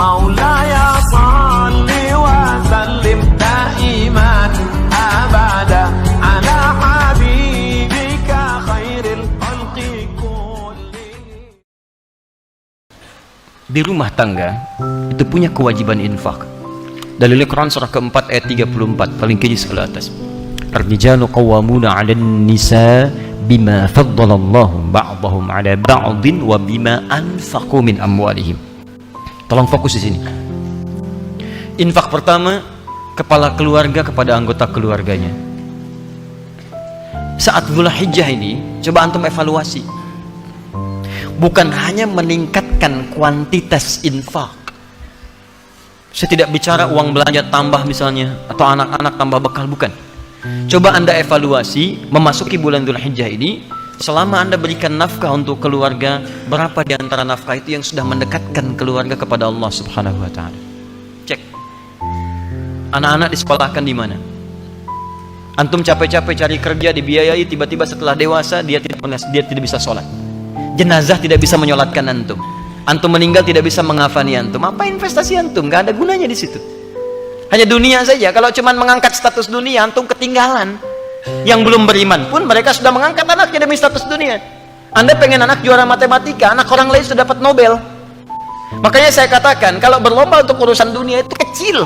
مولاي صل وسلم دائما أبدا على حبيبك خير الخلق كلهم. Di rumah tangga itu punya kewajiban infak. Dalil Quran surah keempat ayat 34 paling kiri sebelah atas. Ar-rijalu qawwamuna 'alan nisa bima faddalallahu ba'dahum 'ala ba'din wa bima anfaqu min amwalihim. Tolong fokus di sini. Infak pertama, kepala keluarga kepada anggota keluarganya. Saat Dzulhijjah ini, coba antum evaluasi. Bukan hanya meningkatkan kuantitas infak. Saya tidak bicara uang belanja tambah misalnya, atau anak-anak tambah bekal, bukan. Coba Anda evaluasi, memasuki bulan Dzulhijjah ini, selama Anda berikan nafkah untuk keluarga, berapa di antara nafkah itu yang sudah mendekatkan keluarga kepada Allah Subhanahu wa Ta'ala? Cek. Anak-anak disekolahkan di mana? Antum capek-capek cari kerja, dibiayai, tiba-tiba setelah dewasa dia tidak bisa sholat. Jenazah tidak bisa menyolatkan antum. Antum meninggal tidak bisa mengafani antum. Apa investasi antum? Gak ada gunanya di situ. Hanya dunia saja. Kalau cuma mengangkat status dunia, antum ketinggalan. Yang belum beriman pun mereka sudah mengangkat anaknya demi status dunia. Anda pengen anak juara matematika, anak orang lain sudah dapat Nobel. Makanya saya katakan, kalau berlomba untuk urusan dunia itu kecil,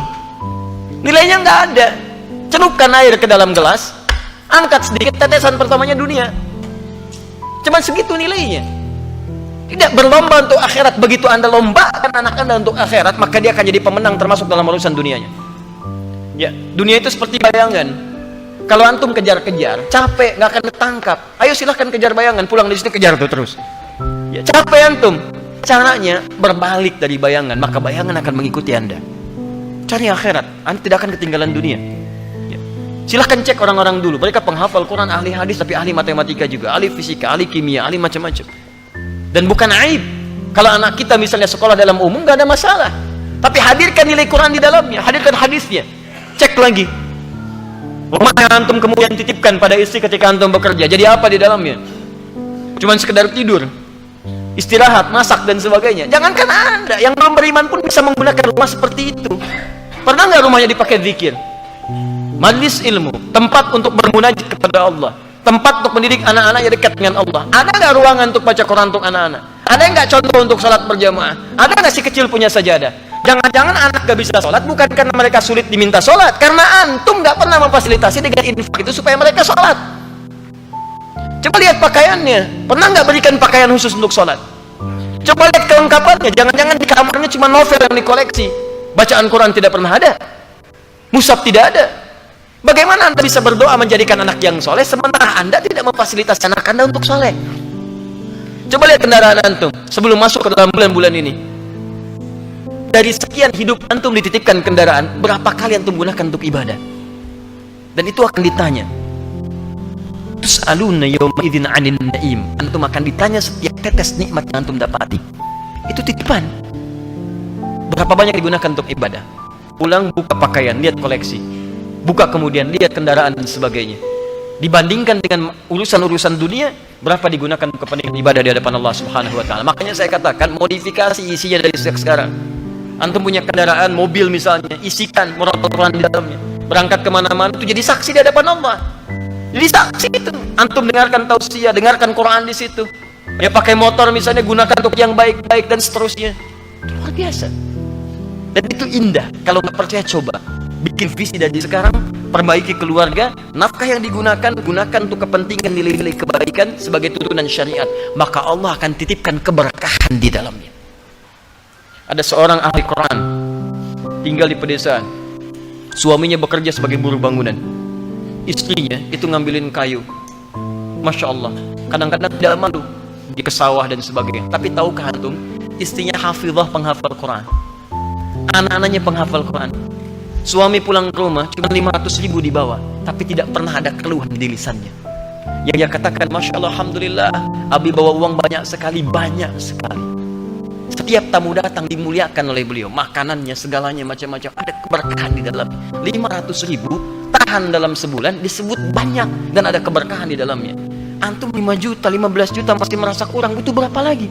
nilainya nggak ada. Celupkan air ke dalam gelas, angkat sedikit, tetesan pertamanya dunia. Cuman segitu nilainya. Tidak berlomba untuk akhirat. Begitu Anda lombakan anak Anda untuk akhirat, maka dia akan jadi pemenang termasuk dalam urusan dunianya. Ya, dunia itu seperti bayangan. Kalau antum kejar-kejar, capek, nggak akan ketangkap. Ayo silahkan kejar bayangan, pulang di sini kejar tuh terus. Ya, capek antum. Caranya berbalik dari bayangan, maka bayangan akan mengikuti Anda. Cari akhirat, Anda tidak akan ketinggalan dunia. Ya. Silahkan cek orang-orang dulu. Mereka penghafal Quran, ahli hadis, tapi ahli matematika juga, ahli fisika, ahli kimia, ahli macam-macam. Dan bukan aib kalau anak kita misalnya sekolah dalam umum, nggak ada masalah. Tapi hadirkan nilai Quran di dalamnya, hadirkan hadisnya. Cek lagi. Rumah yang antum kemudian titipkan pada istri ketika antum bekerja, jadi apa di dalamnya? Cuman sekedar tidur, istirahat, masak dan sebagainya. Jangankan Anda, yang belum beriman pun bisa menggunakan rumah seperti itu. Pernah nggak rumahnya dipakai zikir? Majlis ilmu, tempat untuk bermunajat kepada Allah, tempat untuk mendidik anak-anak yang dekat dengan Allah. Ada nggak ruangan untuk baca Quran untuk anak-anak? Ada nggak contoh untuk sholat berjamaah? Ada nggak si kecil punya sajadah? Jangan-jangan anak gak bisa sholat bukan karena mereka sulit diminta sholat, karena antum gak pernah memfasilitasi dengan infak itu supaya mereka sholat. Coba lihat pakaiannya, pernah gak berikan pakaian khusus untuk sholat? Coba lihat kelengkapannya, jangan-jangan di kamarnya cuma novel yang dikoleksi, bacaan Quran tidak pernah ada, mushaf tidak ada. Bagaimana Anda bisa berdoa menjadikan anak yang soleh sementara Anda tidak memfasilitasi anak Anda untuk soleh? Coba lihat kendaraan antum sebelum masuk ke dalam bulan-bulan ini. Dari sekian hidup antum dititipkan kendaraan, berapa kali antum gunakan untuk ibadah? Dan itu akan ditanya. Tus'aluna yawma idzin 'anil na'im. Antum akan ditanya setiap tetes nikmat yang antum dapati. Itu titipan. Berapa banyak digunakan untuk ibadah? Pulang buka pakaian, lihat koleksi. Buka kemudian lihat kendaraan dan sebagainya. Dibandingkan dengan urusan-urusan dunia, berapa digunakan untuk kepentingan ibadah di hadapan Allah Subhanahu wa Ta'ala. Makanya saya katakan modifikasi isinya dari sekarang. Antum punya kendaraan, mobil misalnya, isikan murotal Quran di dalamnya. Berangkat kemana-mana itu jadi saksi di hadapan Allah. Jadi saksi itu. Antum dengarkan tausiah, dengarkan Quran di situ. Ya pakai motor misalnya, gunakan untuk yang baik-baik dan seterusnya. Itu luar biasa. Dan itu indah. Kalau nggak percaya coba bikin visi dari sekarang, perbaiki keluarga, nafkah yang digunakan, gunakan untuk kepentingan nilai-nilai kebaikan sebagai tuntunan syariat. Maka Allah akan titipkan keberkahan di dalamnya. Ada seorang ahli Quran tinggal di pedesaan. Suaminya bekerja sebagai buruh bangunan. Istrinya itu ngambilin kayu. Masya Allah, kadang-kadang tidak malu di sawah dan sebagainya. Tapi tahukah antum, istrinya hafizah penghafal Quran, anak-anaknya penghafal Quran. Suami pulang ke rumah cuma 500.000 dibawa, tapi tidak pernah ada keluhan di lisannya. Yang dia katakan, Masya Allah, Alhamdulillah, Abi bawa uang banyak sekali. Setiap tamu datang dimuliakan oleh beliau, makanannya segalanya macam-macam, ada keberkahan di dalam. 500.000 tahan dalam sebulan disebut banyak dan ada keberkahan di dalamnya. Antum 5 juta, 15 juta masih merasa kurang, butuh berapa lagi?